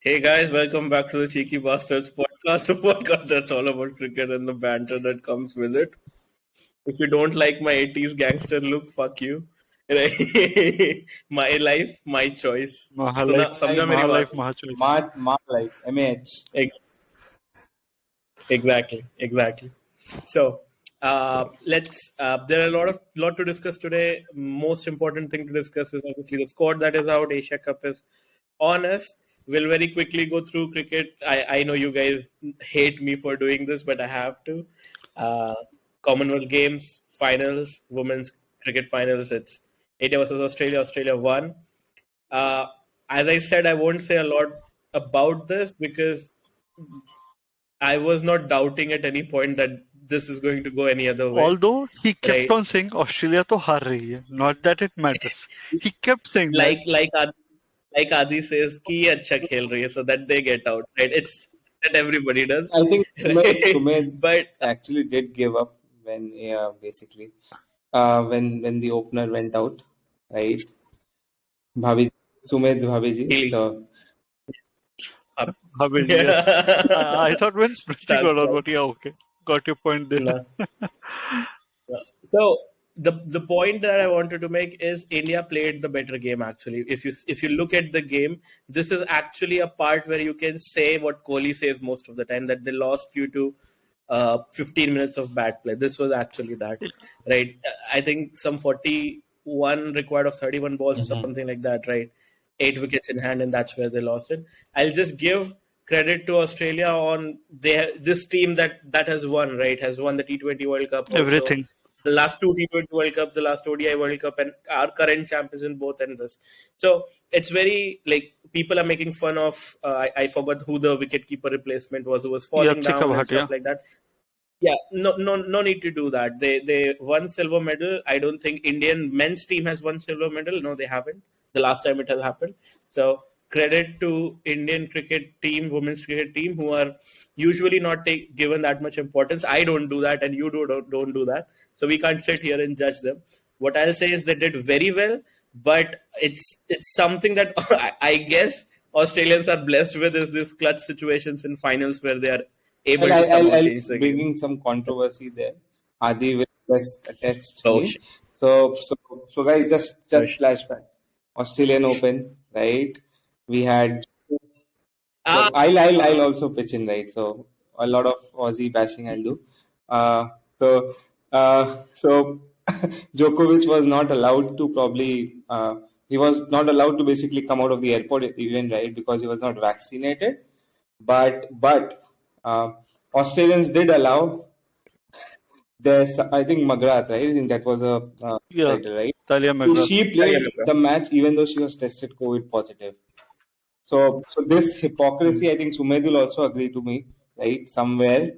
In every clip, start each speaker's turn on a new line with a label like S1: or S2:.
S1: Hey guys, welcome back to the Cheeky Bastards podcast, a podcast that's all about cricket and the banter that comes with it. If you don't like my 80s gangster look, fuck you. Right? My life, my choice. Suna,
S2: Mahalife,
S1: समझा मेरी बात?
S2: Mahalife, Mahachoice.
S3: Life, MH.
S1: Ex- Exactly. So, let's. There are a lot to discuss today. Most important thing to discuss is obviously the squad that is out. Asia Cup is on us. We'll very quickly go through cricket. I know you guys hate me for doing this, but I have to. Uh, Commonwealth Games finals, women's cricket finals. It's India versus Australia. Australia won. Uh, as I said, I won't say a lot about this because I was not doubting at any point that this is going to go any other way.
S2: Although he kept
S1: Right.
S2: on saying Australia to har rahi hai, not that it matters. He kept saying
S1: Like Adi says, ki acha khel rahi hai, so that they get out. Right? It's that everybody does.
S3: I think Sumed
S1: But
S3: actually did give up when basically when the opener went out, right? Sumed's Bhabiji.
S1: Really?
S3: So
S2: that. Yes. I thought when Smriti
S1: Start,
S2: got
S1: start.
S2: on, but yeah, okay. Got your point there.
S1: No. So the point that I wanted to make is India played the better game actually. If you look at the game, this is actually a part where you can say what Kohli says most of the time, that they lost due to 15 minutes of bad play. This was actually that, right? I think some 41 required of 31 balls or something like that, right? 8 wickets in hand, and that's where they lost it. I'll just give credit to Australia on this team that has won, right? Has won the T20 World Cup also.
S2: Everything.
S1: The last two T20 World Cups, the last ODI World Cup, and our current champions in both and this. So it's very like people are making fun of. I forgot who the wicketkeeper replacement was, who was falling
S2: Yatsika
S1: down and
S2: Bhatia.
S1: stuff like that. Yeah, no need to do that. They won silver medal. I don't think Indian men's team has won silver medal. No, they haven't. The last time it has happened. So credit to Indian cricket team, women's cricket team, who are usually not given that much importance. I don't do that, and you don't do that. So we can't sit here and judge them. What I'll say is they did very well, but it's something that I guess Australians are blessed with, is this clutch situations in finals where they are able to somehow
S3: I'll
S1: change the game.
S3: bringing some controversy there. Adi will just attest
S1: Oh,
S3: me.
S1: shit.
S3: So guys, just
S1: Gosh.
S3: flashback. Australian Open, right? We had.
S1: Ah.
S3: I'll also pitch in, right? So a lot of Aussie bashing I'll do. So Djokovic was not allowed to he was not allowed to basically come out of the airport even, right? Because he was not vaccinated. But Australians did allow. There's, I think, Magrat, right? I think that was a
S2: Yeah.
S3: title, right?
S2: Talia
S3: So
S2: Magrat.
S3: she played
S1: Talia Magrat.
S3: the match even though she was tested COVID positive. So this hypocrisy, I think Sumed will also agree to me, right? Somewhere,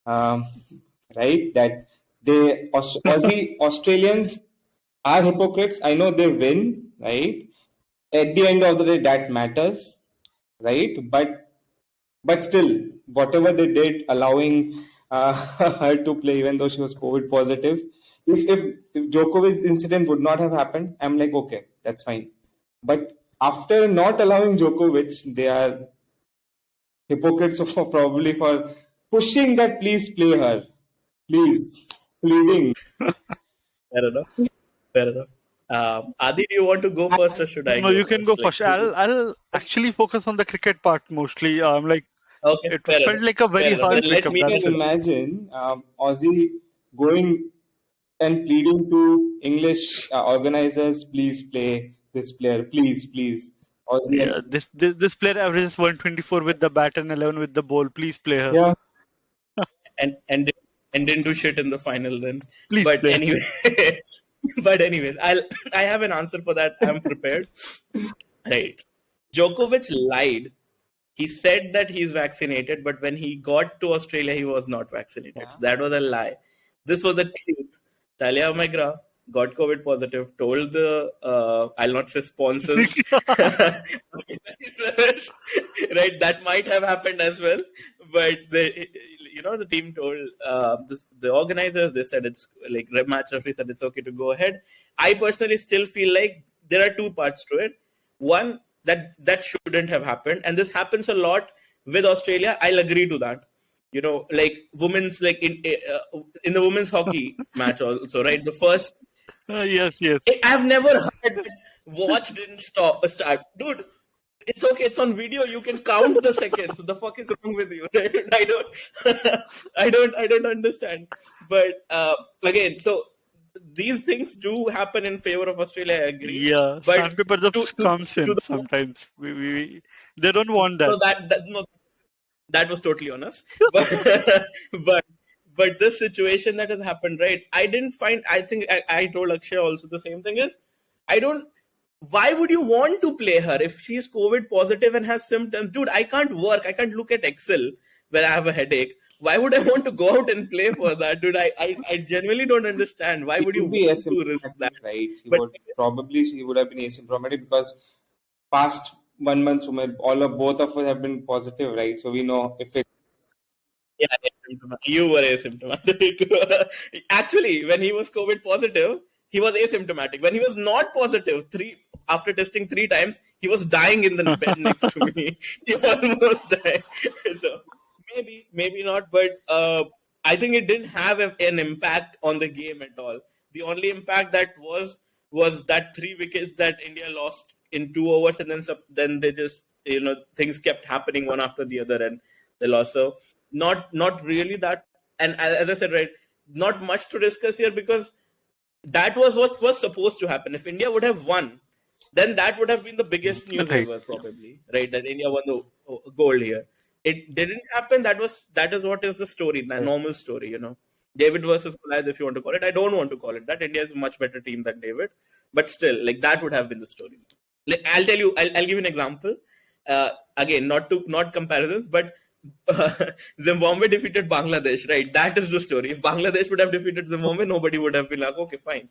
S3: right? That Aussie Australians are hypocrites. I know they win, right? At the end of the day, that matters, right? But still, whatever they did, allowing her to play even though she was COVID positive, if Djokovic's incident would not have happened, I'm like, okay, that's fine. But after not allowing Djokovic, they are hypocrites probably for pushing that please play her. Please. Pleading.
S1: Fair enough. Adi, do you want to go first, or should I
S2: No,
S1: go
S2: you can go
S1: first?
S2: first. I'll actually focus on the cricket part mostly.
S1: Okay,
S2: It
S1: fair
S2: felt
S1: enough.
S2: like a very
S1: Fair enough.
S2: hard
S1: Then let
S2: breakup.
S1: me-
S3: You
S2: That's
S3: can
S2: it.
S3: imagine Aussie going and pleading to English organizers, please play this player, please. Aussie,
S2: Yeah, this player averages 124 with the bat and 11 with the ball. Please play her.
S3: yeah.
S1: and didn't do shit in the final then.
S2: Please
S1: But
S2: play.
S1: anyway, anyways, I have an answer for that. I'm prepared. Right. Djokovic lied. He said that he's vaccinated, but when he got to Australia, he was not vaccinated. So that was a lie. This was the truth. Talia Magra got COVID positive, told the, I'll not say sponsors, right? That might have happened as well. But the team told the organizers, they said it's like match referee said it's okay to go ahead. I personally still feel like there are two parts to it. One, that shouldn't have happened, and this happens a lot with Australia. I'll agree to that. Like women's, like in the women's hockey match also, right? The first,
S2: Yes, yes.
S1: I've never heard that watch didn't start, dude. It's okay. It's on video. You can count the seconds. What the fuck is wrong with you? I don't, I don't understand. But again, so these things do happen in favor of Australia. I agree.
S2: Yeah,
S1: But
S2: sandpaper just comes
S1: to
S2: in
S1: the
S2: sometimes. They don't want that.
S1: no, no, that was totally on us. But but but this situation that has happened, right? I didn't find. I think I told Akshay also the same thing. Is I don't. Why would you want to play her if she's COVID positive and has symptoms? Dude, I can't work. I can't look at Excel when I have a headache. Why would I want to go out and play for that, dude? I genuinely don't understand. Why
S3: She
S1: would you
S3: would be
S1: want to risk that?
S3: asymptomatic, right?
S1: But
S3: She would have been asymptomatic because past 1 month, both of us have been positive, right? So we know if it.
S1: yeah, asymptomatic. You were asymptomatic. Actually, when he was COVID positive, he was asymptomatic. When he was not positive, after testing 3 times, he was dying in the bed next to me. He almost died. So maybe not, but I think it didn't have an impact on the game at all. The only impact that was that 3 wickets that India lost in 2 overs, and then they just things kept happening one after the other, and they lost. So not really that. And as I said, right, not much to discuss here because that was what was supposed to happen. If India would have won, then that would have been the biggest news
S2: Right.
S1: ever, probably, right? That India won the gold here. It didn't happen. That is what is the story, the normal story, David versus Goliath, if you want to call it. I don't want to call it that. India is a much better team than David, but still, like that would have been the story. Like I'll tell you, I'll give you an example. Again, not comparisons, but Zimbabwe defeated Bangladesh, right? That is the story. If Bangladesh would have defeated Zimbabwe, nobody would have been like, okay, fine.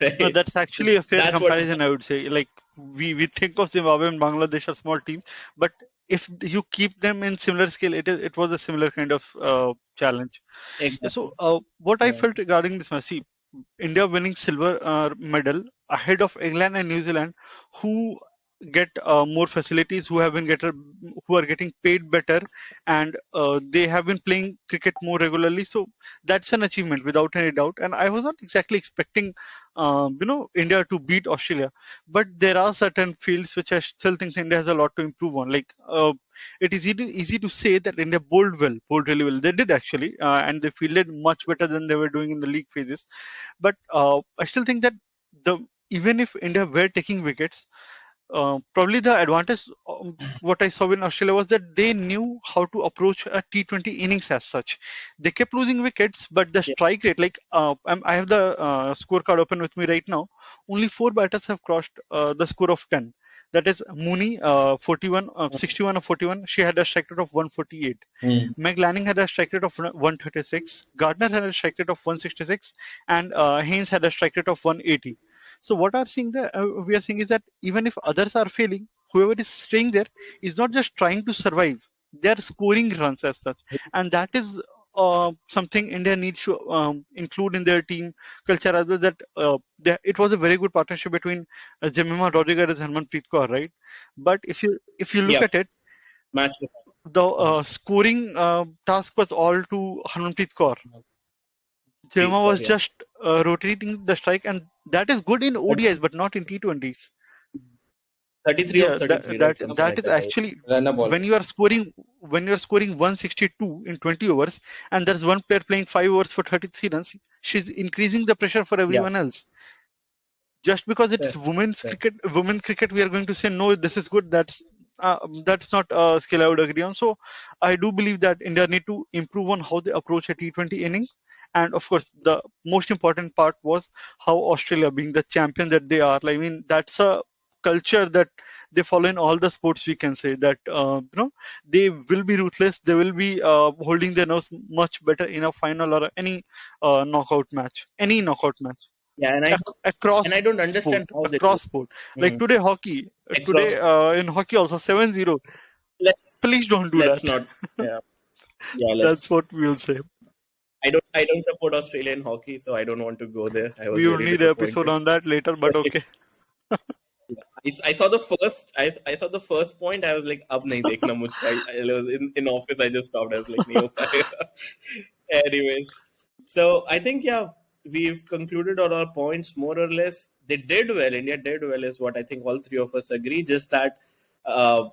S2: No,
S1: Right?
S2: that's actually a fair
S1: That's what
S2: comparison, I would say. Like we think of Zimbabwe and Bangladesh as small teams, but if you keep them in similar scale, it was a similar kind of challenge.
S1: exactly.
S2: So what I
S1: Yeah.
S2: felt regarding this match, see, India winning silver medal ahead of England and New Zealand, who get more facilities, who are getting paid better, and they have been playing cricket more regularly. So that's an achievement without any doubt. And I was not exactly expecting, India to beat Australia, but there are certain fields which I still think India has a lot to improve on. Like it is easy to say that India bowled really well. They did actually, and they fielded much better than they were doing in the league phases. But I still think that even if India were taking wickets, probably the advantage what I saw in Australia was that they knew how to approach a T20 innings as such. They kept losing wickets, but the
S1: Yeah.
S2: strike rate, like I have the scorecard open with me right now. Only 4 batters have crossed the score of 10. That is Mooney, 61 or 41. She had a strike rate of 148. Meg Lanning had a strike rate of 136. Gardner had a strike rate of 166, and Haynes had a strike rate of 180. So what we are seeing is that even if others are failing, whoever is staying there is not just trying to survive; they are scoring runs as such, and that is something India needs to include in their team culture. Rather that it was a very good partnership between Jemima Rodriguez and Harmanpreet Kaur, right? But if you look
S1: Yeah.
S2: at it,
S1: Match.
S2: the scoring task was all to Harmanpreet Kaur. Jemima was
S1: Yeah.
S2: just rotating the strike, and that is good in ODIs, but not in T20s.
S1: 33
S2: Yeah,
S1: of 33, right?
S2: that
S1: Something
S2: that
S1: like
S2: is
S1: that, right?
S2: actually
S3: Run a ball.
S2: when you are scoring 162 in 20 overs, and there's one player playing 5 overs for 33 runs. She's increasing the pressure for everyone else. Just because it's
S1: Fair.
S2: women cricket, we are going to say no, this is good. That's not a skill I would agree on. So I do believe that India need to improve on how they approach a T20 inning. And of course, the most important part was how Australia, being the champion that they are, I mean, that's a culture that they follow in all the sports. We can say that they will be ruthless. They will be holding their nerves much better in a final or any knockout match. Any knockout match
S1: Yeah,
S2: across
S1: I don't
S2: sport,
S1: understand how they do.
S2: like today hockey, today
S1: Exhaust.
S2: in hockey also 7-0.
S1: Let's
S2: Please don't do
S1: let's
S2: that.
S1: not. Yeah, yeah.
S2: That's
S1: Let's.
S2: what we'll say.
S1: I don't support Australian hockey, so I don't want to go there. I was
S2: We will
S1: really
S2: need an episode
S1: disappointed.
S2: on that later, but okay.
S1: I saw the first. I saw the first point. I was like, "Ab nahi dekhna mujhko." I was in office. I just stopped. I was like, "Nahi ho payega." Anyways, so I think yeah, we've concluded on our points more or less. They did well. India did well, is what I think all three of us agree. Just that uh,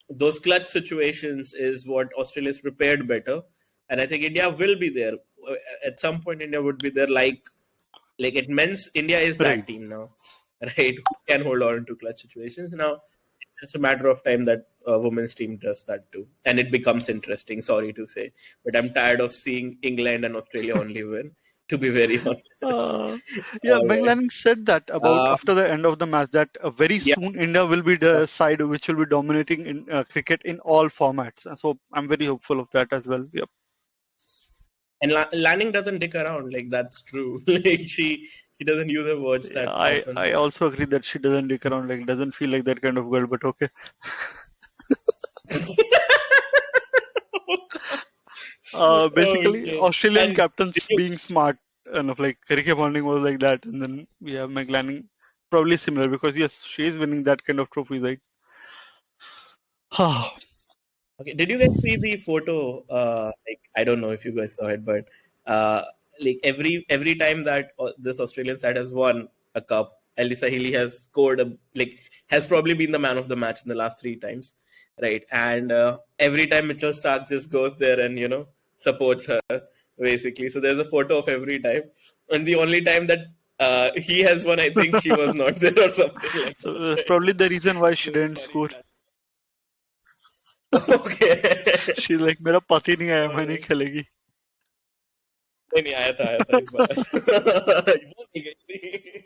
S1: those clutch situations is what Australia's prepared better, and I think India will be there at some point. India would be there, like it means India is
S2: Right.
S1: that team now, right? Who can hold on to clutch situations now. It's just a matter of time that women's team does that too, and it becomes interesting. Sorry to say, but I'm tired of seeing England and Australia only win. To be very honest.
S2: Uh, yeah, McLaren said that about
S1: Uh,
S2: after the end of the match that very
S1: yeah,
S2: soon India will be the side which will be dominating in cricket in all formats. So I'm very hopeful of that as well. Yep.
S1: and Lanning doesn't dick around. Like that's true. Like she doesn't use her words
S2: Yeah,
S1: that
S2: I
S1: often.
S2: also agree that she doesn't dick around, like doesn't feel like that kind of girl, but okay. Basically,
S1: Okay,
S2: Australian
S1: and did
S2: captains
S1: you
S2: being smart enough, like Ricky Ponting was like that, and then we have McLaren probably similar because yes, she is winning that kind of trophies, right?
S1: Okay, did you guys see the photo? Like, I don't know if you guys saw it, but uh, like every time that this Australian side has won a cup, Elisa Healy has scored has probably been the man of the match in the last three times, right? And every time Mitchell Stark just goes there and supports her basically. So there's a photo of every time, and the only time that he has won, I think she was not there or something like
S2: So
S1: that.
S2: that's
S1: Right?
S2: probably the reason why she
S1: So
S2: didn't score.
S1: okay.
S2: She's like, मेरा पति नहीं आया, मैं नहीं
S1: Alright.
S2: खेलेगी.
S1: नहीं नहीं आया था इस बार वो नहीं गई थी.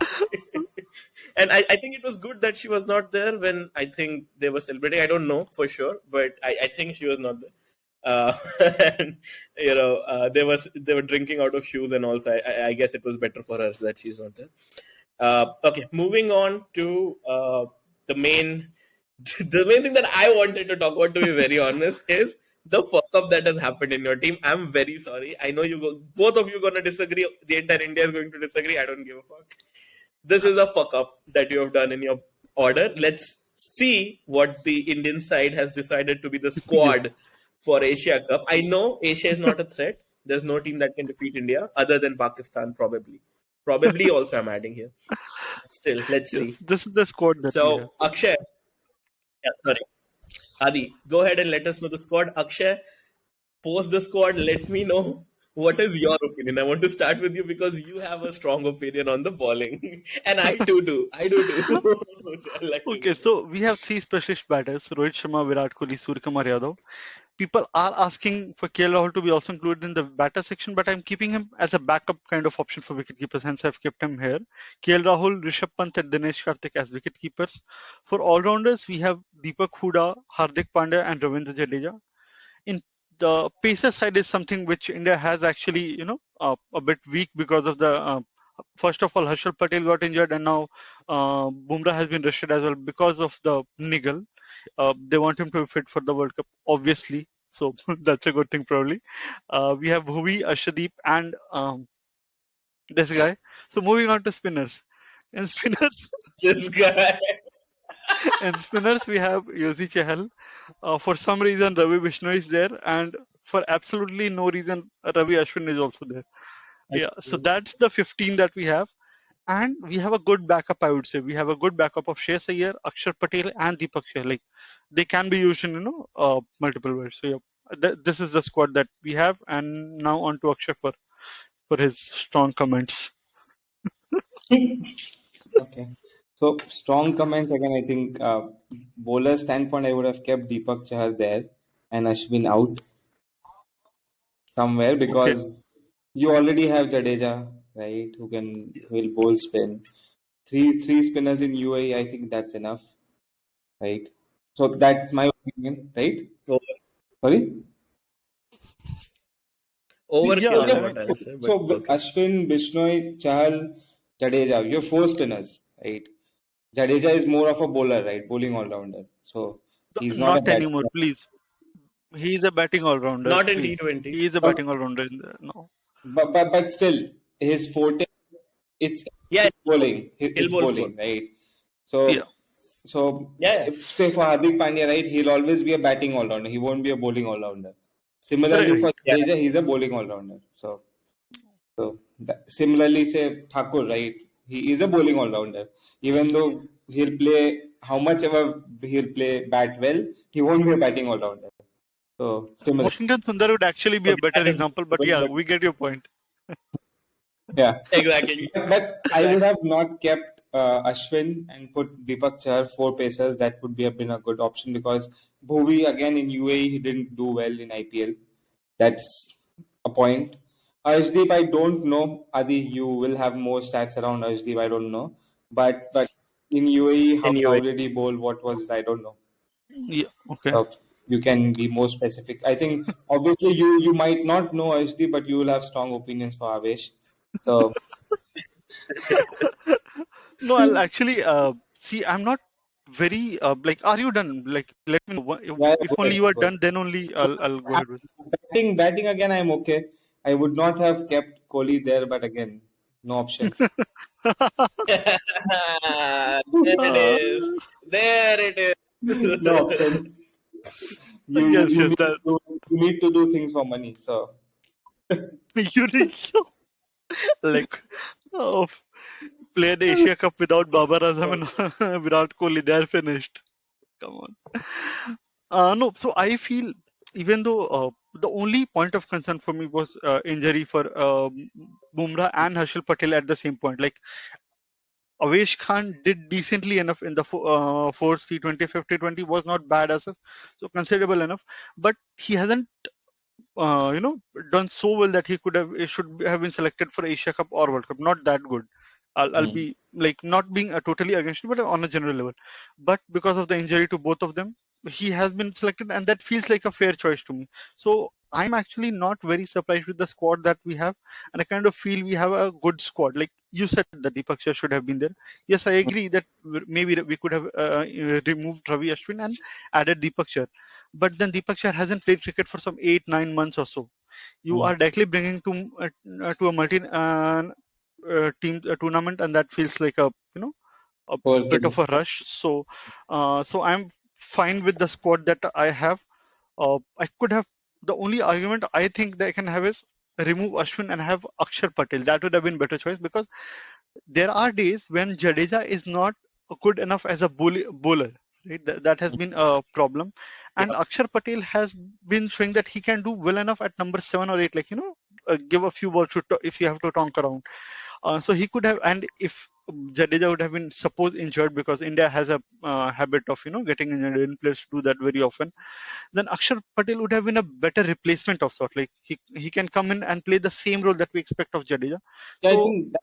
S1: And I think it was good that she was not there when I think they were celebrating. I don't know for sure, but I think she was not there. Uh, and they were drinking out of shoes, and also I guess it was better for her that she's not there. Okay, moving on to the main the main thing that I wanted to talk about, to be very honest, is the fuck up that has happened in your team. I'm very sorry. I know both of you gonna disagree. The entire India is going to disagree. I don't give a fuck. This is a fuck up that you have done in your order. Let's see what the Indian side has decided to be the
S2: Yes.
S1: squad for Asia Cup. I know Asia is not a threat. There's no team that can defeat India other than Pakistan, probably. Probably also I'm adding here. Still, let's
S2: Yes,
S1: see.
S2: this is the squad that we have.
S1: So, Akshay, yeah, sorry. Adi, go ahead and let us know the squad. Akshay, post the squad. Let me know what is your opinion. I want to start with you because you have a strong opinion on the bowling, and I too do. I do too. So I'd like to
S2: Okay,
S1: know.
S2: so we have three specialist batters: Rohit Sharma, Virat Kohli, Suryakumar Yadav. People are asking for KL Rahul to be also included in the batter section, but I'm keeping him as a backup kind of option for wicketkeepers, hence I've kept him here. KL Rahul, Rishabh Pant, and Dinesh Karthik as wicketkeepers. For all-rounders, we have Deepak Hooda, Hardik Pandya, and Ravindra Jadeja. In the pacer side is something which India has actually, a bit weak because of the first of all, Harshal Patel got injured, and now Bumrah has been rested as well because of the niggle. They want him to be fit for the World Cup, obviously. So that's a good thing, probably. We have Bhuvi, Arshdeep, and this guy. So moving on to spinners. In spinners,
S1: This guy.
S2: in spinners we have Yuzi Chahal. For some reason, Ravi Vishnu is there, and for absolutely no reason, Ravi Ashwin is also there. Yeah, so that's the 15 that we have. And we have a good backup, I would say. We have a good backup of Shreyas Iyer, Akshar Patel, and Deepak Shah. Like, they can be used in, multiple ways. So, yeah, this is the squad that we have. And now on to Akshay for his strong comments.
S3: Okay. So strong comments again. I think bowler standpoint, I would have kept Deepak Chahar there and Ashwin out somewhere
S2: Okay.
S3: because you already have Jadeja, right? Who will bowl spin. Three spinners in UAE. I think that's enough, right? So that's my opinion, right?
S1: Over,
S3: Sorry.
S2: Yeah,
S1: overkill is
S3: Okay.
S2: I
S1: what
S2: mean,
S1: I'll
S3: Okay.
S1: say, but
S3: So
S1: okay.
S3: Ashwin, Bishnoi, Chahal, Jadeja. You're four spinners, right? Jadeja is more of a bowler, right? Bowling all rounder. So he's not a
S2: not anymore,
S3: batsman.
S2: please. He is a batting all-rounder,
S1: Not in
S2: please.
S1: T20.
S2: He is a
S3: But
S2: batting all-rounder. No.
S3: but still, his forte it's
S1: Yeah,
S3: bowling.
S1: he'll
S3: It's
S1: bowl four.
S3: bowling, right?
S2: Yeah.
S3: So So
S1: Yeah, yeah.
S3: if say for Hardik Pandya, right, he'll always be a batting all rounder. He won't be a bowling all rounder. Similarly
S2: Right.
S3: for
S1: Yeah.
S3: Jadeja, he's a bowling all rounder. So similarly, say Thakur, right? He is a bowling all rounder. Even though he'll play how much ever he'll play bat well, he won't be a batting all rounder. So similar.
S2: Washington Sundar would actually be a
S1: Okay,
S2: better
S1: that is
S2: example, but yeah, we get your point.
S3: Yeah.
S1: exactly.
S3: But I would have not kept Ashwin and put Deepak Chahar 4 pacers. That would have been a good option because Bhuvi again in UAE he didn't do well in IPL. That's a point. Arshdeep, I don't know. Adi, you will have more stats around Arshdeep. I don't know. But in UAE, how
S1: Anyway,
S3: did he bowl? What was his? I don't know.
S2: Yeah. Okay.
S3: So you can be more specific. I think obviously you might not know Arshdeep, but you will have strong opinions for Avesh. So
S2: No, I'll actually see. I'm not very like. Are you done? Like, let me know.
S3: yeah,
S2: If
S3: go
S2: only
S3: ahead.
S2: you are
S3: Go ahead.
S2: done, then only I'll go ahead with.
S3: Batting again, I'm okay. I would not have kept Kohli there, but again, no options.
S1: there it
S2: Uh,
S1: is. There it is.
S3: No options. You
S2: yes,
S3: you
S2: yes.
S3: need
S2: That
S3: to you need to do things for money. So
S2: you need so like of play the Asia Cup without Babar Azam and Virat Kohli. They're finished. Come on. No, so I feel even though the only point of concern for me was injury for Bumrah and Harshal Patel at the same point. Like Avesh Khan did decently enough in the fourth T20, 50-20 was not bad as such, so considerable enough. But he hasn't, done so well that he should have been selected for Asia Cup or World Cup. Not that good. I'll
S3: mm.
S2: be like not being totally against it, but on a general level. But because of the injury to both of them, he has been selected, and that feels like a fair choice to me. So I'm actually not very surprised with the squad that we have, and I kind of feel we have a good squad. Like you said, that Deepak Shah should have been there. Yes, I agree that maybe we could have removed Ravi Ashwin and added Deepak Shah. But then Deepak Shah hasn't played cricket for some 8-9 months or so. You
S3: Mm.
S2: are directly bringing to a multi team tournament, and that feels like a bit of
S3: Overkill.
S2: a rush. So I'm fine with the squad that I have. I could have the only argument I think that I can have is remove Ashwin and have Akshar Patel. That would have been better choice because there are days when Jadeja is not good enough as a bowler. Right? That has been a problem, and
S1: Yeah.
S2: Akshar Patel has been showing that he can do well enough at number 7 or 8. Like give a few balls if you have to tonk around. So he could have, and if Jadeja would have been suppose injured because India has a habit of getting injured in players do that very often, then Akshar Patel would have been a better replacement of sort. Like he can come in and play the same role that we expect of Jadeja.
S3: Yeah, I
S2: So
S3: think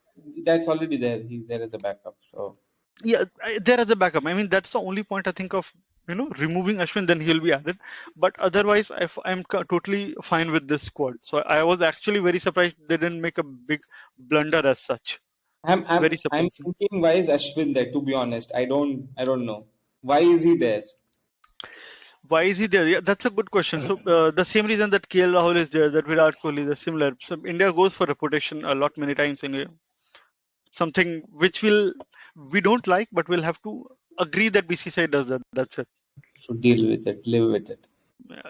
S3: that's already there. He's there as a backup. So
S2: yeah, there as a backup. I mean, that's the only point I think of. Removing Ashwin, then he'll be added. But otherwise, I'm totally fine with this squad. So I was actually very surprised they didn't make a big blunder as such.
S3: I'm I'm
S2: Very
S3: I'm
S2: surprising.
S3: thinking why is Ashwin there? To be honest, I don't know why is he there.
S2: Why is he there? Yeah, that's a good question. So the same reason that KL Rahul is there, that Virat Kohli is similar. So India goes for reputation a lot many times in something which we don't like, but we'll have to agree that BCCI does that. That's it.
S3: So deal with it, live with it.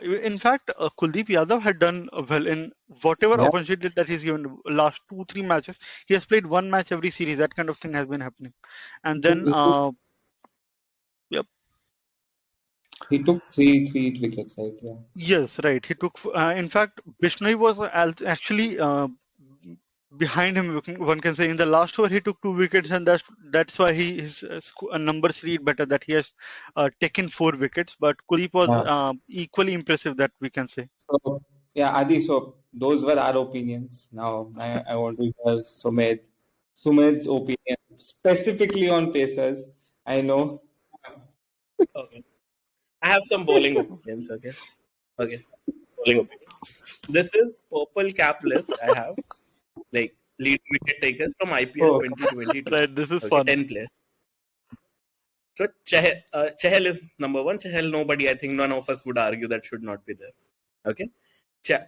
S2: In fact, Kuldeep Yadav had done well in whatever
S3: Yeah.
S2: opportunity that he's given last 2-3 matches. He has played one match every series. That kind of thing has been happening.
S3: He
S2: And
S3: took
S2: then,
S3: he took,
S2: yep,
S3: he took three wickets, right? Yeah.
S2: yes, right. He took. In fact, Bishnoi was actually behind him. One can say in the last over he took 2 wickets, and that's why his numbers read better. That he has taken 4 wickets. But Kuldeep was
S3: Yeah.
S2: equally impressive. That we can say.
S3: So yeah, Adi. So those were our opinions. Now I want to hear Sumed's opinion specifically on Pacers. I know.
S1: Okay. I have some bowling opinions. Okay. Okay. Bowling opinions. This is purple cap list. I have like lead wicket takers from IPL
S3: Oh,
S1: 2022.
S2: Right. This is
S1: Okay,
S2: fun.
S1: 10 players. So Chahal is number one. Chahal, nobody, I think none of us would argue that should not be there. Okay.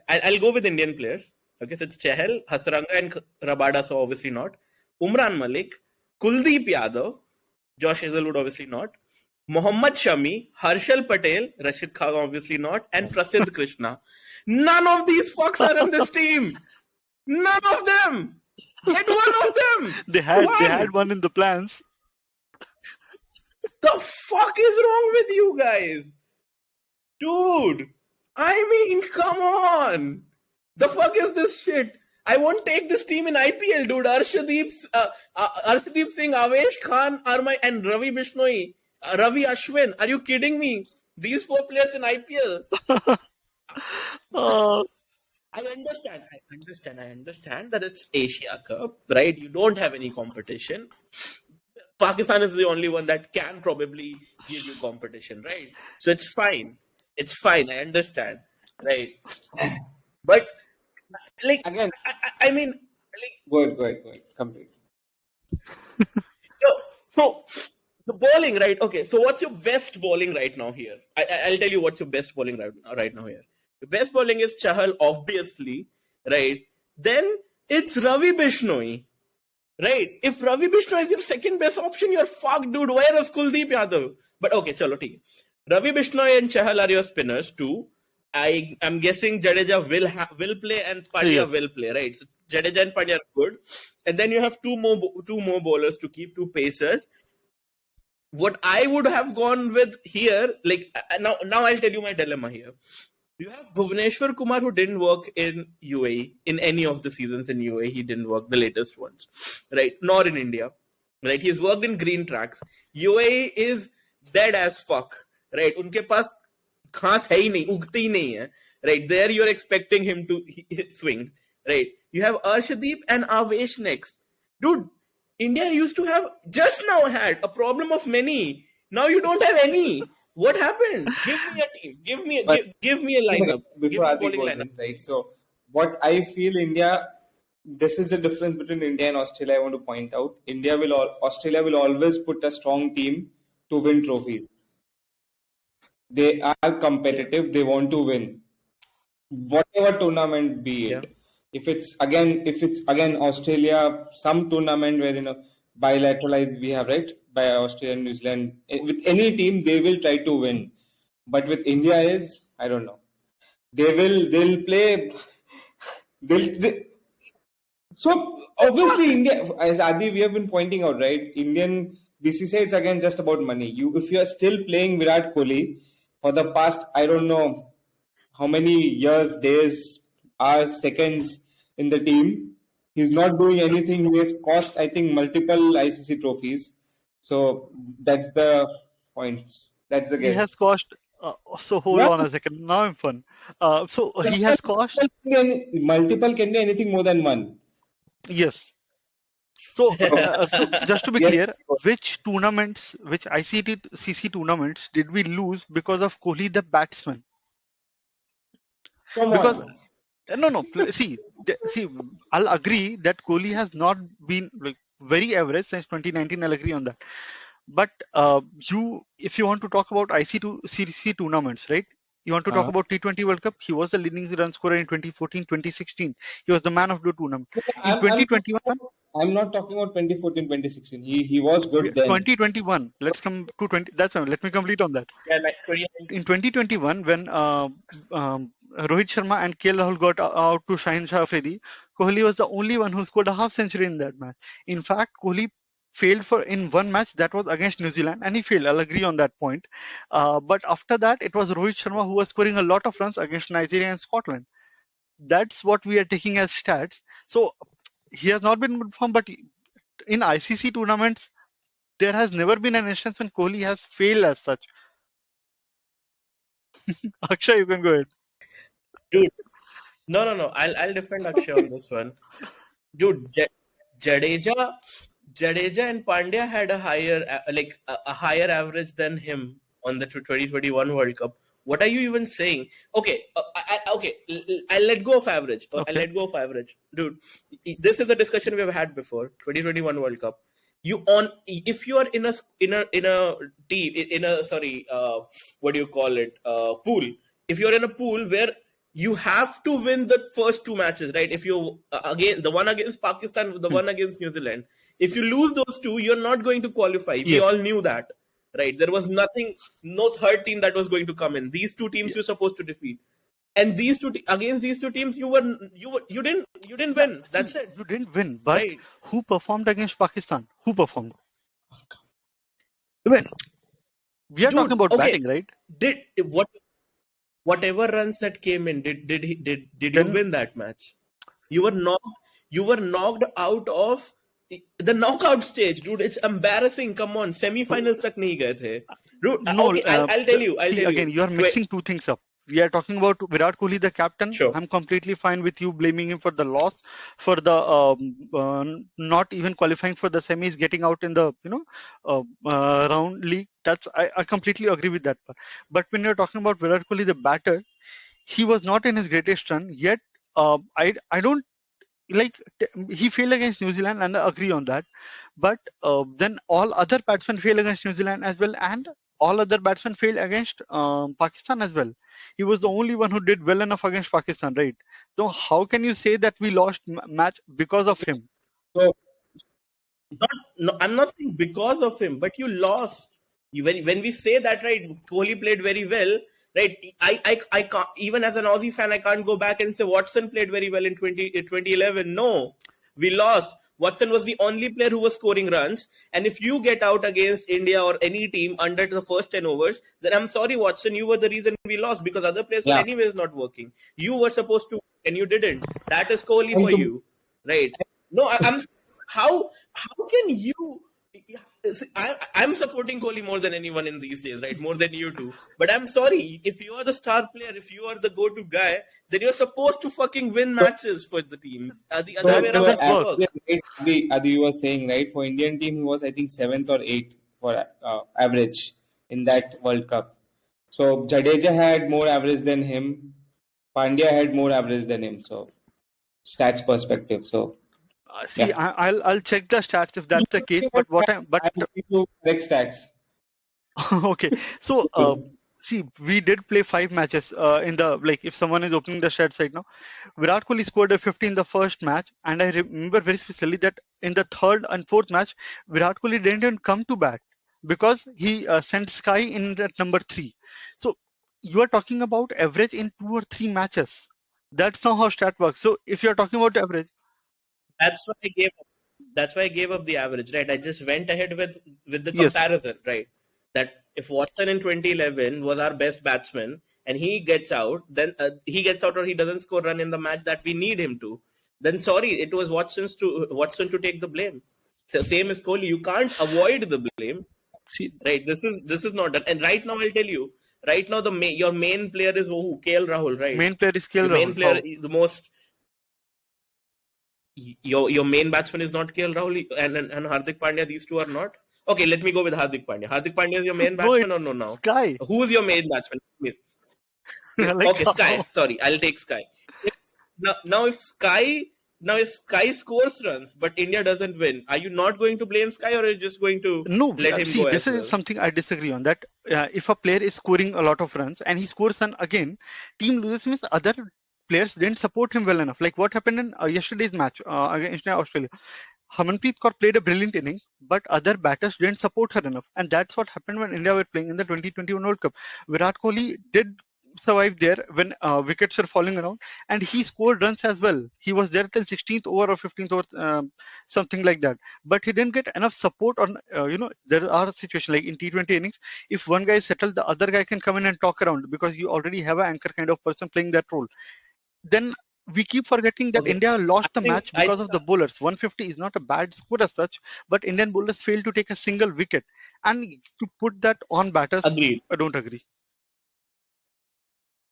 S1: I'll go with Indian players. Okay, so it's Chahal, Hasranga, and Rabada, so obviously not. Umran Malik, Kuldeep Yadav, Josh Hazelwood, obviously not. Mohammad Shami, Harshal Patel, Rashid Khan obviously not, and Prasidh Krishna. None of these fucks are in this team. None of them. Get one of them.
S2: They had
S1: One.
S2: one in the plans.
S1: The fuck is wrong with you guys? Dude, I mean, come on. The fuck is this shit? I won't take this team in IPL, dude. Arshdeep Singh, Avesh Khan and Ravi Bishnoi, Ravi Ashwin. Are you kidding me? These 4 players in IPL.
S2: Uh,
S1: I understand that it's Asia Cup, right? You don't have any competition. Pakistan is the only one that can probably give you competition, right? So it's fine. It's fine. I understand, right? But like,
S3: Again,
S1: I mean, like,
S3: go ahead. Complete.
S1: so the bowling, right? Okay, so what's your best bowling right now here? I'll tell you what's your best bowling right now here. The best bowling is Chahal, obviously, right? Then it's Ravi Bishnoi, right? If Ravi Bishnoi is your second best option, you're fucked, dude. Where is Kuldeep Yadav? But okay, chalo, theek hai. Ravi Bishnoi and Chahal are your spinners too. I'm guessing Jadeja will play and Pandya
S2: Yes.
S1: will play, right? So Jadeja and Pandya are good, and then you have two more bowlers to keep, 2 pacers. What I would have gone with here, like now I'll tell you my dilemma here. You have Bhuvneshwar Kumar, who didn't work in UAE in any of the seasons in UAE. He didn't work the latest ones, right? Nor in India, right? He's worked in green tracks. UAE is dead as fuck, right? उनके पास घास है ही नहीं, उगती ही नहीं है, right? There you're expecting him to swing, right? You have Arshdeep and Avesh next, dude. India used to have just now had a problem of many. Now you don't have any. What happened? Give me a team. Give me a lineup. Give
S3: Before
S1: me a
S3: Adi
S1: bowling
S3: goes
S1: lineup.
S3: in, right? So, what I feel India, this is the difference between India and Australia. I want to point out, Australia will always put a strong team to win trophies. They are competitive. They want to win, whatever tournament be it.
S1: Yeah.
S3: If it's again Australia, some tournament where bilateralized we have, right, by Australia and New Zealand, with any team they will try to win. But with India is, I don't know. They'll play. So obviously India, as Adi we have been pointing out, right? Indian BCCI, it's again just about money. If you are still playing Virat Kohli for the past, I don't know how many years, days, hours, seconds in the team, he's not doing anything. He has cost, I think, multiple ICC trophies. So that's the points. That's the
S2: he
S3: guess.
S2: has cost. So hold
S3: Yeah.
S2: on a second. Now I'm fun. So he has cost.
S3: Multiple can be anything more than one.
S2: Yes. So just to be
S3: Yes.
S2: clear, which ICC tournaments did we lose because of Kohli the batsman?
S3: Come
S2: Because
S3: on.
S2: see, I'll agree that Kohli has not been like very average since 2019. I'll agree on that. But if you want to talk about ICC tournaments, right? You want to talk about T20 World Cup? He was the leading run scorer in 2014, 2016. He was the man of the tournament. In 2021,
S3: I'm not talking about 2014, 2016. He was good then.
S2: 2021. Let's come to 20. That's fine. Let me complete on that.
S1: Yeah, like 2019.
S2: In 2021, when Rohit Sharma and KL Rahul got out to Shaheen Shah Afridi, Kohli was the only one who scored a half century in that match. In fact, Kohli failed in one match, that was against New Zealand, and he failed. I'll agree on that point. But after that, it was Rohit Sharma who was scoring a lot of runs against Nigeria and Scotland. That's what we are taking as stats. So he has not been in good form, but in ICC tournaments, there has never been an instance when Kohli has failed as such. Akshay, you can go ahead.
S1: Dude, no. I'll defend Akshay on this one. Dude, Jadeja and Pandya had a higher a higher average than him on the 2021 World Cup. What are you even saying? Okay, I'll let go of average.
S2: Okay.
S1: I'll let go of average, dude. This is a discussion we've had before. 2021 World Cup. If you are in a what do you call it? Pool. If you're in a pool where you have to win the first 2 matches, right? If you again the one against Pakistan, the one against New Zealand. If you lose those 2, you're not going to qualify. We
S2: Yes.
S1: all knew that, right? There was no third team that was going to come in. These two teams you're supposed to defeat, and against these two teams you didn't
S2: Yeah,
S1: win.
S2: see,
S1: That's it,
S2: you didn't win, but
S1: right?
S2: who performed against Pakistan? Who performed? I mean, we are talking
S1: Dude,
S2: about
S1: okay,
S2: batting, right?
S1: did what whatever runs that came in, did you
S2: Then
S1: win that match? You were knocked. You were knocked out of the knockout stage, dude. It's embarrassing. Come on, semi-finals tak nahi gaye the. Dude,
S2: no,
S1: okay, I'll tell you. I'll
S2: see
S1: tell
S2: again,
S1: you.
S2: you are mixing two things up. We are talking about Virat Kohli, the captain.
S1: Sure.
S2: I'm completely fine with you blaming him for the loss, for the not even qualifying for the semis, getting out in the round league. I completely agree with that part. But when you're talking about Virat Kohli, the batter, he was not in his greatest run yet. I don't like he failed against New Zealand, and I agree on that. But then all other batsmen failed against New Zealand as well, and all other batsmen failed against Pakistan as well. He was the only one who did well enough against Pakistan, right? So how can you say that we lost match because of him?
S3: So
S1: Not, no, I'm not saying because of him, but you lost. When we say that, right, Kohli played very well, right? I can't, even as an Aussie fan, I can't go back and say Watson played very well in 2011. No, we lost. Watson was the only player who was scoring runs. And if you get out against India or any team under the first 10 overs, then I'm sorry, Watson, you were the reason we lost because other players were
S3: yeah,
S1: anyways not working. You were supposed to, and you didn't. That is Kohli
S3: and
S1: for you, right? No, I'm how can you? See, I'm supporting Kohli more than anyone in these days, right? More than you two. But I'm sorry, if you are the star player, if you are the go-to guy, then you're supposed to fucking win
S3: so
S1: matches for the team. The other
S2: That
S1: way
S3: so
S1: around
S2: doesn't
S1: doesn't
S2: work.
S1: work.
S3: Adi, you were saying right for Indian team he was I think seventh or eighth for average in that World Cup. So Jadeja had more average than him. Pandya had more average than him. So stats perspective. So
S2: See,
S3: yeah.
S2: I'll check the stats if that's the case. But what I but
S3: I'm looking to correct stats.
S2: okay, so see, we did play 5 matches in the like. If someone is opening the stats right now, Virat Kohli scored a 50 in the first match, and I remember very specifically that in the third and fourth match, Virat Kohli didn't even come to bat because he sent Sky in at number 3. So you are talking about average in 2 or 3 matches. That's not how stat works. So if you are talking about average,
S1: That's why I gave up. That's why I gave up the average, right? I just went ahead with the
S2: yes,
S1: comparison, right? That if Watson in 2011 was our best batsman and he gets out, then he gets out or he doesn't score run in the match that we need him to, then sorry, it was Watson to take the blame. So same as Kohli, you can't avoid the blame,
S2: see,
S1: right? This is not done. And right now, I'll tell you, right now your main player is who? KL Rahul, right?
S2: main player is KL
S1: Your main
S2: Rahul.
S1: player,
S2: How?
S1: the most your main batsman is not KL Rahul and Hardik Pandya. These two are not. Okay, let me go with Hardik Pandya. Hardik Pandya is your main
S2: No,
S1: batsman
S2: it's
S1: or no now?
S2: Sky.
S1: Who is your main batsman?
S2: Like
S1: Okay,
S2: how?
S1: Sky. Sorry, I'll take Sky. Now if Sky scores runs but India doesn't win, are you not going to blame Sky or are you just going to
S2: No,
S1: let him
S2: see,
S1: go
S2: this
S1: as
S2: is
S1: well?
S2: something I disagree on. That if a player is scoring a lot of runs and he scores an again, team loses means other players didn't support him well enough. Like what happened in yesterday's match against Australia. Harmanpreet Kaur played a brilliant inning, but other batters didn't support her enough, and that's what happened when India were playing in the 2021 World Cup. Virat Kohli did survive there when wickets were falling around, and he scored runs as well. He was there till 16th over or 15th over, something like that. But he didn't get enough support on. There are situations like in T20 innings, if one guy is settled, the other guy can come in and talk around because you already have an anchor kind of person playing that role. Then we keep forgetting that
S1: Okay,
S2: India
S1: I
S2: lost the
S1: think
S2: match
S1: I
S2: because of the bowlers. 150 is not a bad score as such, but Indian bowlers failed to take a single wicket. And to put that on batters,
S1: agreed.
S2: I don't agree.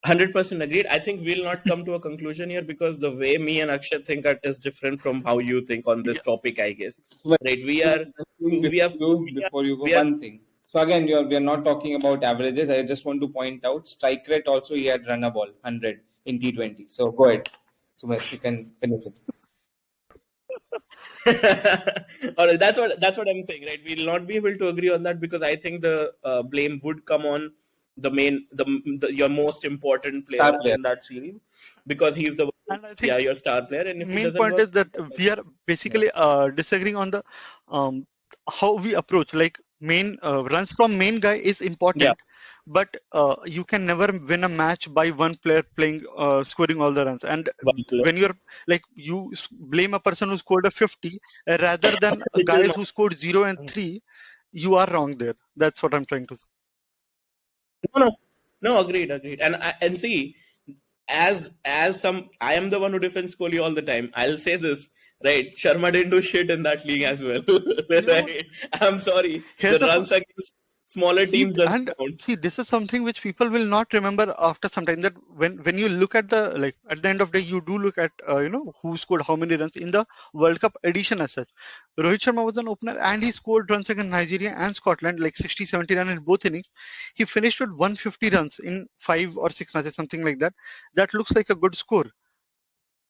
S1: 100% agreed. I think we'll not come to a conclusion here because the way me and Akshat think is different from how you think on this
S2: Yeah,
S1: topic, I guess.
S3: Well,
S1: Right? We are,
S3: before you go,
S1: we are,
S3: one thing. So again, we are not talking about averages. I just want to point out strike rate also he had run a ball 100 in T20. So go ahead, Sumesh, you can finish it.
S1: All right, that's what I'm saying, right? We'll not be able to agree on that because I think the blame would come on your most important player
S3: Star player.
S1: in that series because he's
S2: and I think
S1: your star player, and if he
S2: main
S1: doesn't
S2: point
S1: work,
S2: is that we are
S3: Yeah.
S2: basically disagreeing on the um, how we approach. Like main runs from main guy is important, but you can never win a match by one player playing scoring all the runs. And
S1: One player.
S2: when you're like blame a person who scored a 50 rather than
S1: Which is
S2: guys
S1: not-
S2: who scored 0 and 3, you are wrong there. That's what I'm trying to say.
S1: No, agreed. And see, as some, I am the one who defends Kohli all the time. I'll say this, right? Sharma didn't do shit in that league as well. Right? I'm sorry.
S2: Here's
S1: The
S2: a
S1: runs against smaller
S2: See,
S1: teams doesn't
S2: and
S1: count.
S2: see, this is something which people will not remember after some time. That when you look at the like at the end of the day, you do look at who scored how many runs in the World Cup edition as such. Rohit Sharma was an opener and he scored runs against Nigeria and Scotland, like 60, 70 runs in both innings. He finished with 150 runs in 5 or 6 matches, something like that. That looks like a good score.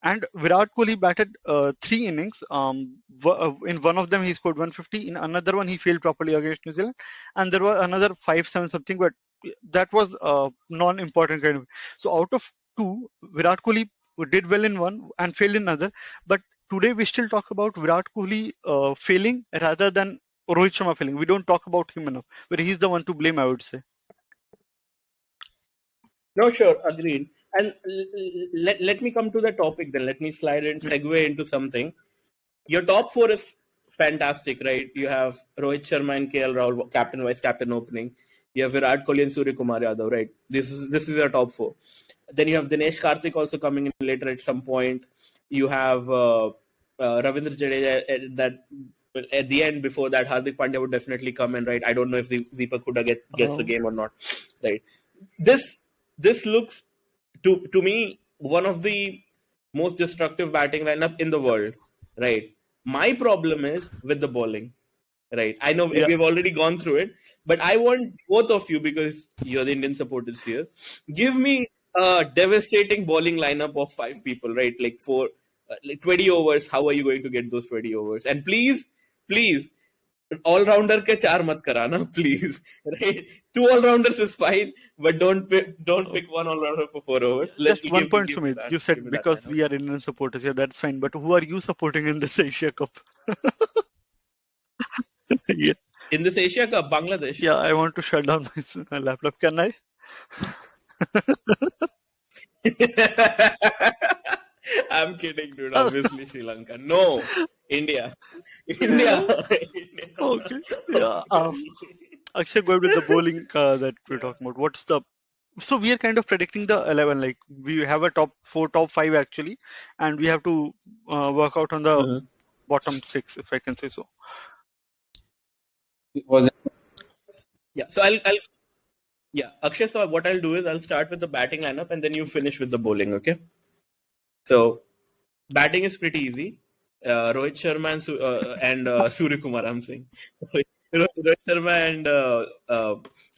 S2: And Virat Kohli batted 3 innings. In one of them, he scored 150. In another one, he failed properly against New Zealand. And there was another 5-7 something, but that was non-important kind of. So out of two, Virat Kohli did well in one and failed in another. But today we still talk about Virat Kohli failing rather than Rohit Sharma failing. We don't talk about him enough, but he's the one to blame, I would say.
S1: No, sure, agreed. And let me come to the topic then. Let me slide and segue into something. Your top four is fantastic, right? You have Rohit Sharma and KL Rahul, captain, vice captain, opening. You have Virat Kohli and Surya Kumar Yadav, right? This is your top four. Then you have Dinesh Karthik also coming in later at some point. You have Ravindra Jadeja that at the end. Before that, Hardik Pandya would definitely come in, right? I don't know if Deepak Huda gets the game or not, right? This looks to me one of the most destructive batting lineup in the world, right? My problem is with the bowling, right? I know
S2: Yeah.
S1: we've already gone through it, but I want both of you, because you're the Indian supporters here, give me a devastating bowling lineup of 5 people, right? Like 20 overs. How are you going to get those 20 overs? And please, all-rounder के 4 मत कराना, please. Right? 2 all-rounders is fine, but don't pick one all-rounder for 4 overs.
S2: Just one point,
S1: Give me
S2: Sumit.
S1: that.
S2: You
S1: Give
S2: said
S1: me that
S2: because
S1: lineup.
S2: we are Indian supporters, yeah, that's fine. But who are you supporting in this Asia Cup? Yeah,
S1: In this Asia Cup, Bangladesh.
S2: yeah. I want to shut down my laptop. Can I?
S1: I'm kidding, dude. Obviously, Sri Lanka. No, India. India. India.
S2: Okay. Yeah. Akshay, going with the bowling that we're talking about. What's the so we are kind of predicting the 11. Like we have a top 4, top 5 actually, and we have to work out on the
S1: Mhm.
S2: bottom 6, if I can say so.
S3: Was it?
S1: Yeah. So yeah, Akshay. So what I'll do is I'll start with the batting lineup, and then you finish with the bowling. Okay. So batting is pretty easy. Rohit Sharma and Surya Kumar, I'm saying. Rohit Sharma and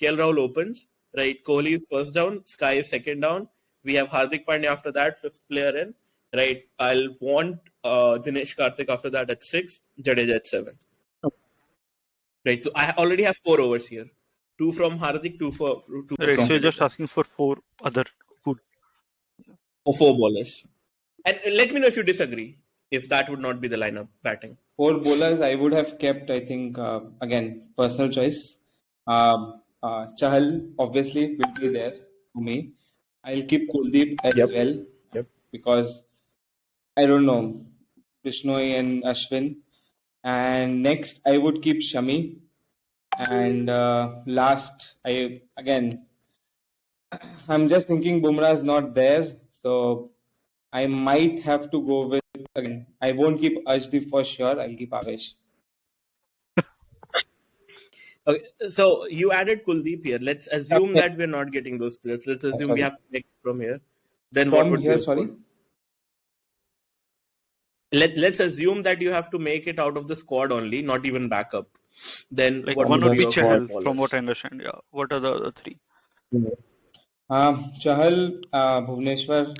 S1: KL Rahul opens. Right, Kohli is first down. Sky is second down. We have Hardik Pandya after that, fifth player in. Right, I'll want Dinesh Karthik after that at 6. Jadeja at 7. Right, so I already have 4 overs here. 2 from Hardik, 2
S2: Right.
S1: from
S2: So you're just
S1: Jadeja.
S2: asking for 4 other good.
S1: For 4 bowlers. And let me know if you disagree. If that would not be the lineup batting.
S3: 4 bowlers I would have kept, I think, again, personal choice. Chahal obviously will be there for me. I'll keep Kuldeep as well
S1: Yep.
S3: because I don't know, Bishnoi and Ashwin. And next, I would keep Shami. And last, I'm just thinking Bumrah is not there, so I might have to go with again. I won't keep Ashdeep for sure. I'll keep Avesh.
S1: Okay, so you added Kuldeep here. Let's assume
S3: Yes.
S1: that we're not getting those players. Let's assume we
S3: Sorry.
S1: have to make it from here. Then what
S3: From
S1: would be
S3: here,
S1: your
S3: sorry.
S1: squad? Let's assume that you have to make it out of the squad only, not even backup. Then
S2: Like
S1: what
S2: one
S1: would
S2: would
S1: be
S2: be
S1: your
S2: Chahal,
S1: squad
S2: from what I
S1: bowlers?
S2: understand. Yeah. What are the other 3?
S3: Chahal, Bhuvneshwar.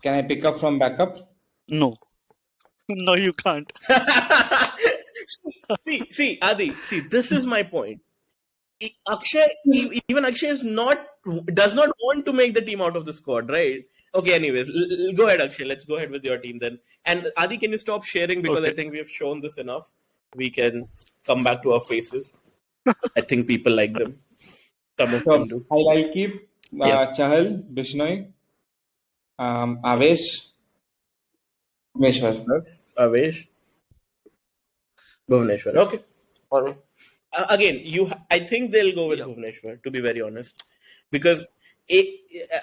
S3: Can I pick up from backup?
S2: No. No, you can't.
S1: see, Adi. See, this is my point. Even Akshay does not want to make the team out of the squad, right? Okay, anyways, go ahead, Akshay. Let's go ahead with your team then. And Adi, can you stop sharing because I
S2: Okay.
S1: think we have shown this enough. We can come back to our faces. I think people like them. Some of
S3: So
S1: them do.
S3: I'll keep
S1: Yeah.
S3: Chahal, Bishnoi, Avesh, Meshwar.
S1: Avesh, Bhuvaneshwar. Okay. All right. Again, I think they'll go with
S2: Yeah,
S1: Bhuvaneshwar, to be very honest, because it,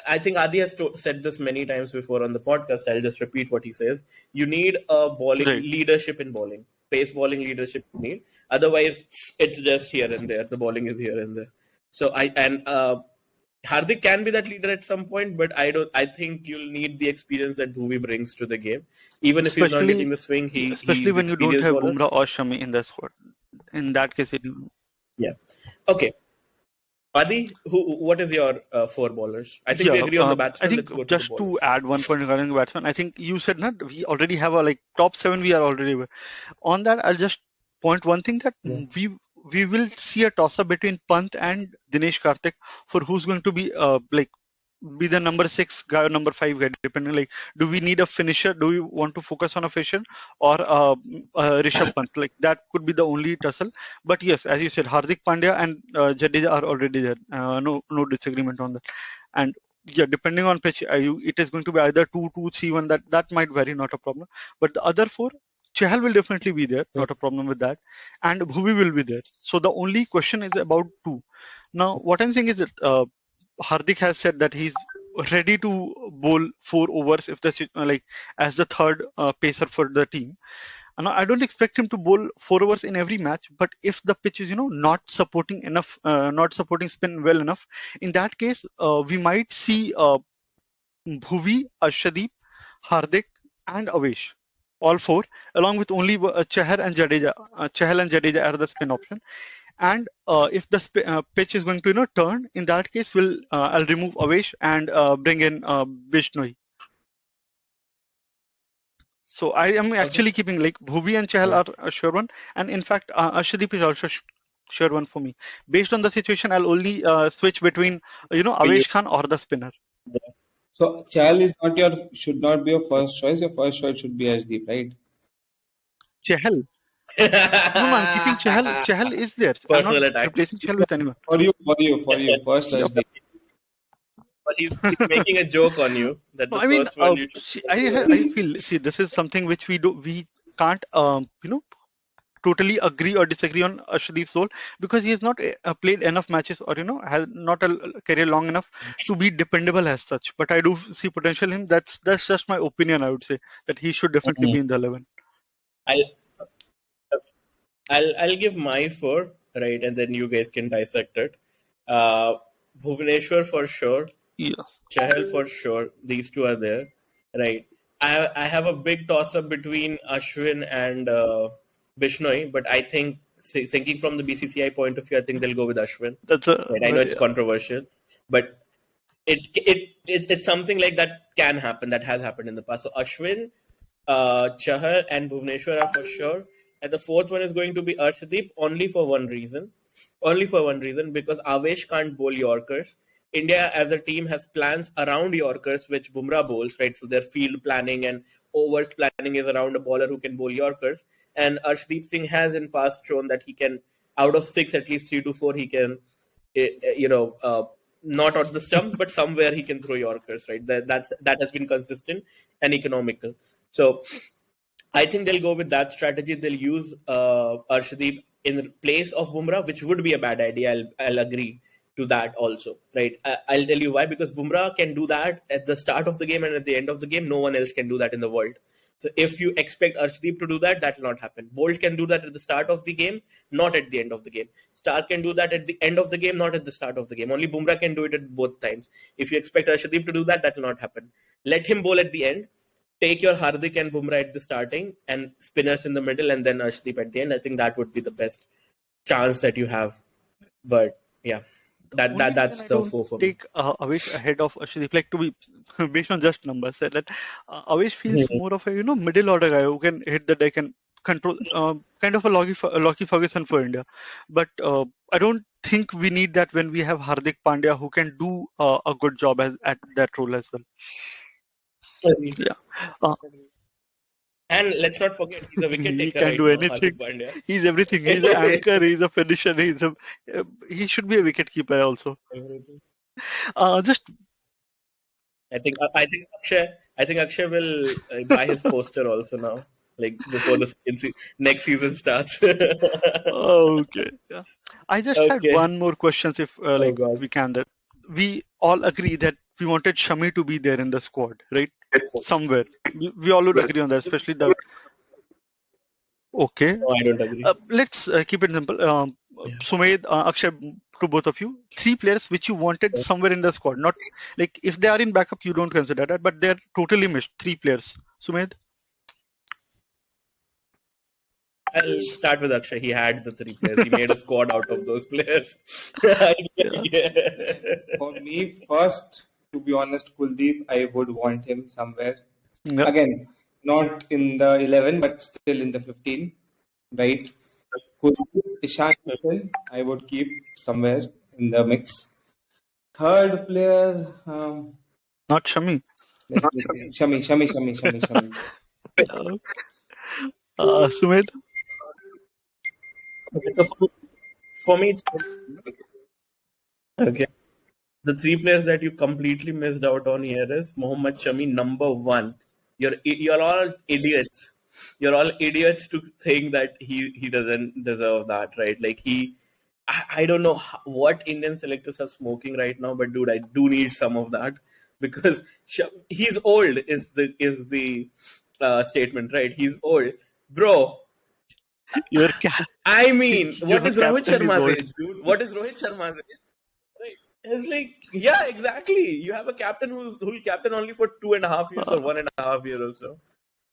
S1: I think Adi has said this many times before on the podcast. I'll just repeat what he says. You need a bowling
S2: right.
S1: leadership in bowling, pace bowling leadership. You need. Otherwise, it's just here and there. The bowling is here and there. So Hardik can be that leader at some point, but I don't. I think you'll need the experience that Bhuvi brings to the game. Even if he's not getting
S2: Especially
S1: the swing,
S2: especially
S1: he's
S2: when you don't
S1: experienced
S2: have
S1: bowler.
S2: Bumrah or Shami in the squad. In that case,
S1: Yeah. Okay. Adi, what is your four bowlers? I think we
S2: yeah,
S1: agree on the
S2: I
S1: batsman.
S2: think
S1: Let's go to the
S2: just to
S1: bowlers.
S2: add one point regarding the batsman, I think you said that we already have a like top seven. We are already on that. I'll just point one thing that
S1: Yeah.
S2: we will see a toss up between Pant and Dinesh Karthik for who's going to be like be the number six guy or number five guy, depending like do we need a finisher? Do we want to focus on a finisher or Rishabh Pant? Like that could be the only tussle. But yes, as you said, Hardik Pandya and Jadeja are already there. No disagreement on that. And yeah, depending on pitch, it is going to be either 2-2-3-1. That might vary, not a problem. But the other four, Chahal will definitely be there, not a problem with that, and Bhuvi will be there. So the only question is about two. Now, what I'm saying is that Hardik has said that he's ready to bowl 4 overs if like as the third pacer for the team. And I don't expect him to bowl 4 overs in every match, but if the pitch is not supporting enough, not supporting spin well enough, in that case we might see Bhuvi, Arshdeep, Hardik, and Avesh. All four, along with only Chahar and Jadeja. Chahal and Jadeja are the spin option. And if the pitch is going to turn, in that case, I'll remove Avesh and bring in Bishnoi. So I am
S1: Okay.
S2: actually keeping like Bhuvi and Chahal
S1: Yeah.
S2: are a sure one, and in fact, Arshdeep is also sure one for me. Based on the situation, I'll only switch between
S1: For you.
S2: Avesh Khan or the spinner.
S1: Yeah.
S3: So Chahal is not your should not be your first choice. Your first choice should be Ashdeep, right?
S2: Chahal. No, I'm keeping Chahal. Chahal is there. I'm not
S1: Personal attacks.
S2: replacing Chahal with anyone.
S3: For you, first
S1: No,
S3: Ashdeep.
S1: but he's making a joke on you that
S2: No,
S1: the
S2: I mean,
S1: first one you should
S2: I feel see this is something which we can't totally agree or disagree on Arshdeep's role because he has not played enough matches or has not a career long enough to be dependable as such. But I do see potential in him. That's just my opinion. I would say that he should definitely
S3: Mhm.
S2: be in the 11.
S1: I'll I'll give my four, right, and then you guys can dissect it. Uh, Bhuvaneshwar for sure.
S2: Yeah,
S1: Chahal for sure. These two are there, right? I have a big toss up between Ashwin and Bishnoi, but I think thinking from the BCCI point of view, I think they'll go with Ashwin.
S2: that's a
S1: Right? I know
S2: very
S1: it's controversial, but it's something like that can happen. That has happened in the past. So Ashwin, Chahar, and Bhuvaneshwar are for sure, and the fourth one is going to be Arshdeep only for one reason. Only for one reason, because Avesh can't bowl Yorkers. India as a team has plans around Yorkers, which Bumrah bowls, right? So their field planning and overs planning is around a bowler who can bowl Yorkers. And Arshdeep Singh has in past shown that he can, out of six, at least 3 to 4, he can, not on the stumps, but somewhere he can throw Yorkers, right? That has been consistent and economical. So I think they'll go with that strategy. They'll use Arshdeep in place of Bumrah, which would be a bad idea. I'll agree to that also, right? I'll tell you why. Because Bumrah can do that at the start of the game and at the end of the game. No one else can do that in the world. So if you expect Arshdeep to do that, that will not happen. Bolt can do that at the start of the game, not at the end of the game. Star can do that at the end of the game, not at the start of the game. Only Bumrah can do it at both times. If you expect Arshdeep to do that, that will not happen. Let him bowl at the end, take your Hardik and Bumrah at the starting and spinners in the middle and then Arshdeep at the end. I think that would be the best chance that you have. But yeah,
S2: the only reason
S1: that's
S2: I
S1: the
S2: don't
S1: four for me.
S2: take Avesh ahead of Arshdeep, like to be based on just numbers, said that Avesh feels more of a middle order guy who can hit the deck and control, kind of a Lockie Ferguson for India. But I don't think we need that when we have Hardik Pandya who can do a good job at that role as well.
S1: Agreed.
S2: Yeah. Uh,
S1: And let's not forget, he's a wicket
S2: He
S1: taker
S2: can
S1: right
S2: do
S1: now, Hardik
S2: anything.
S1: Pandya.
S2: He's everything. He's an anchor. He's a finisher. He should be a wicket keeper also.
S1: Everything.
S2: Just
S1: I think Akshay will buy his poster also now, like before the next season starts.
S2: okay. Yeah. I just had
S1: Okay.
S2: one more question, if
S1: Oh
S2: like
S1: God.
S2: we can. That we all agree that we wanted Shami to be there in the squad, right? Somewhere. We all would agree on that, especially the. Okay.
S1: No, I don't agree.
S2: Let's keep it simple.
S1: Yeah.
S2: Sumed, Akshay, to both of you, three players which you wanted somewhere in the squad. Not like if they are in backup, you don't consider that, but they're totally missed. Three players. Sumed?
S1: I'll start with Akshay. He had the three players. He made a squad out of those players.
S2: Yeah.
S1: Yeah.
S3: For me, first, to be honest, Kuldeep, I would want him somewhere.
S2: Yeah.
S3: Again, not in the 11, but still in the 15, right? Kuldeep, Ishan Kishan, I would keep somewhere in the mix. Third player,
S2: Not Shami.
S3: let me think. Shami.
S2: Sumed?
S1: Okay, so for me, okay. The three players that you completely missed out on here is Mohammad Shami, number one. You're all idiots. You're all idiots to think that he doesn't deserve that, right? Like I don't know what Indian selectors are smoking right now, but dude, I do need some of that because he's old. Is the statement, right? He's old, bro.
S2: Your ca-
S1: I mean, what
S2: your
S1: is Rohit
S2: captain is
S1: Sharma's
S2: old.
S1: age, dude? What is Rohit Sharma's age? Right. It's like, yeah, exactly. You have a captain who'll captain only for 2.5 years or 1.5 years or so.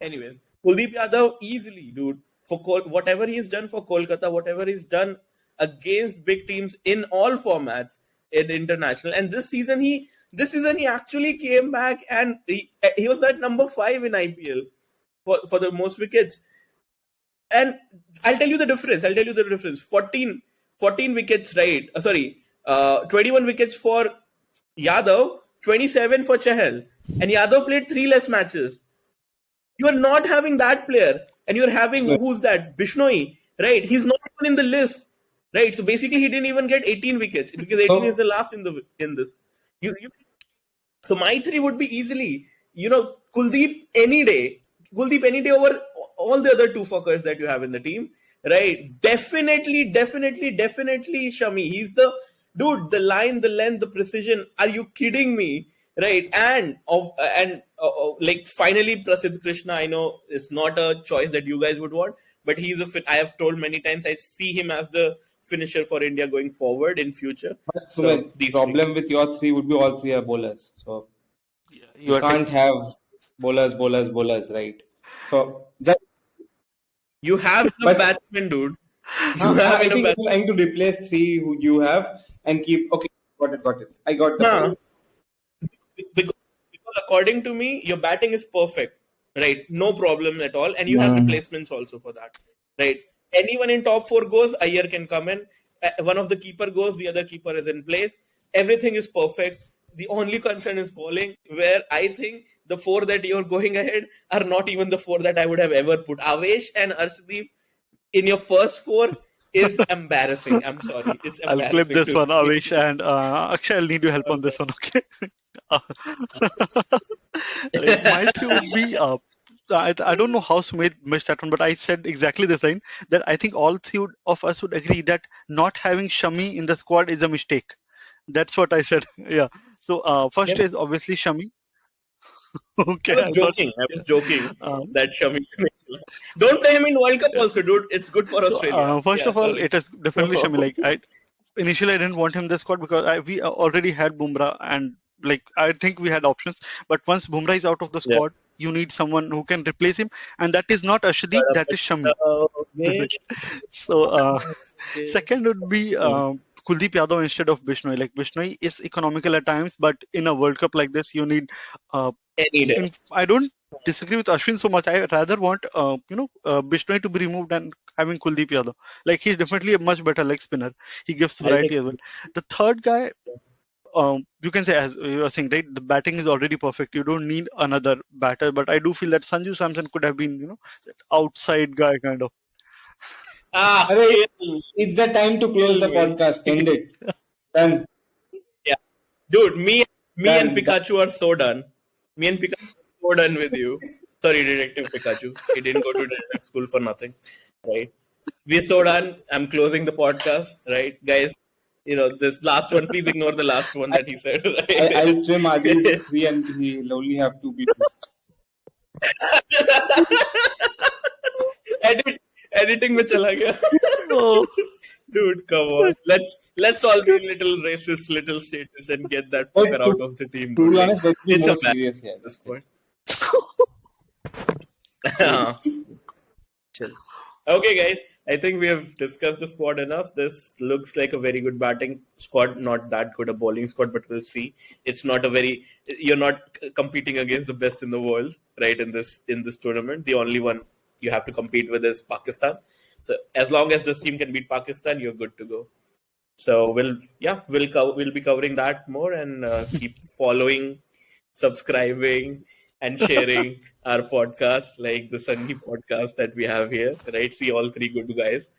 S1: Anyways, Kuldeep Yadav easily, dude. For whatever he's done for Kolkata, whatever he's done against big teams in all formats in international, and this season he actually came back and he was that number 5 in IPL for the most wickets. And I'll tell you the difference. 14 wickets, right? Sorry, 21 wickets for Yadav, 27 for Chahal. And Yadav played 3 less matches. You are not having that player. And you're having, who's that? Bishnoi, right? He's not even in the list, right? So basically, he didn't even get 18 wickets because 18 is the last in this. So my three would be easily, Kuldeep any day. Kuldeep any day over all the other two fuckers that you have in the team, right? Definitely Shami. He's the dude. The line, the length, the precision. Are you kidding me? Right? Like finally, Prasidh Krishna. I know it's not a choice that you guys would want, but he's a fit. I have told many times I see him as the finisher for India going forward in future.
S3: But
S1: So
S3: Sumit,
S1: these
S3: problem with your three would be all three are bowlers. So
S2: You
S3: you
S2: are
S3: can't have bowlers, right? So just
S1: you have enough
S3: but
S1: batsmen, dude. You have
S3: I
S1: enough
S3: think
S1: batsmen.
S3: you're trying to replace three who you have and keep okay, got it. I got the
S1: Nah,
S3: point.
S1: because according to me, your batting is perfect, right? No problem at all, and you have replacements also for that, right? Anyone in top 4 goes, Iyer can come in. One of the keeper goes, the other keeper is in place. Everything is perfect. The only concern is bowling, where I think the 4 that you're going ahead are not even the 4 that I would have ever put. Avesh and Arshdeep in your first 4 is embarrassing. I'm sorry, it's
S2: I'll clip
S1: embarrassing
S2: this
S1: to
S2: one,
S1: see.
S2: Avish, and Akshay, I'll need your help on this one, okay? Uh, like my three would be I don't know how Sumit missed that one, but I said exactly the same that I think all three of us would agree that not having Shami in the squad is a mistake. That's what I said. Yeah. So first
S1: Yep.
S2: is obviously Shami.
S1: I
S2: Okay,
S1: was
S2: I thought.
S1: joking. I was joking
S2: Um,
S1: that Shami. Don't play him in World Cup also, dude. It's good for
S2: so
S1: Australia.
S2: first
S1: Yeah,
S2: of all,
S1: sorry.
S2: it is definitely Shami. Like I initially I didn't want him in the squad because we already had Bumrah and like I think we had options. But once Bumrah is out of the
S1: Yeah.
S2: squad, you need someone who can replace him, and that is not Ashdeep, that is Shami.
S1: Okay.
S2: So
S1: Okay.
S2: second would be Kuldeep Yadav instead of Bishnoi. Like Bishnoi is economical at times, but in a World Cup like this, you need.
S1: Any day.
S2: I don't disagree with Ashwin so much. I rather want Bishnoi to be removed and having Kuldeep Yadav. Like he's definitely a much better leg spinner. He gives
S1: I'll
S2: variety
S1: take.
S2: as well. The third guy, you can say, as you were saying, right, the batting is already perfect. You don't need another batter. But I do feel that Sanju Samson could have been, that outside guy kind of.
S3: Arey,
S1: Kill,
S3: it's the time to close
S1: kill
S3: the
S1: me.
S3: podcast. End it. Done.
S1: Yeah, dude, me and
S3: Done. Done.
S1: Pikachu are so done. Me and Pikachu are so done with you. Sorry, Detective Pikachu. He didn't go to detective school for nothing, right? We're so done. I'm closing the podcast, right, guys? This last one. Please ignore the last one that he said.
S3: I'll swim Adi's
S1: Right?
S3: 3 and he'll only have 2 people.
S1: Editing में चला गया.
S2: Oh,
S1: Dude, come on. Let's all be little racist, little status, and get that
S3: But
S1: fucker out of the team.
S3: to
S1: Dude.
S3: be
S1: Like,
S3: honest, let's be
S1: it's
S3: more
S1: a bad
S3: serious here.
S1: at this
S3: That's it.
S1: point. Chill. Okay, guys. I think we have discussed the squad enough. This looks like a very good batting squad, not that good a bowling squad, but we'll see. It's not a very. You're not competing against the best in the world, right? In this tournament, the only one you have to compete with is Pakistan. So as long as this team can beat Pakistan, you're good to go. So we'll be covering that more and keep following, subscribing, and sharing our podcast, like the Sunny podcast that we have here. Right, see all three good guys.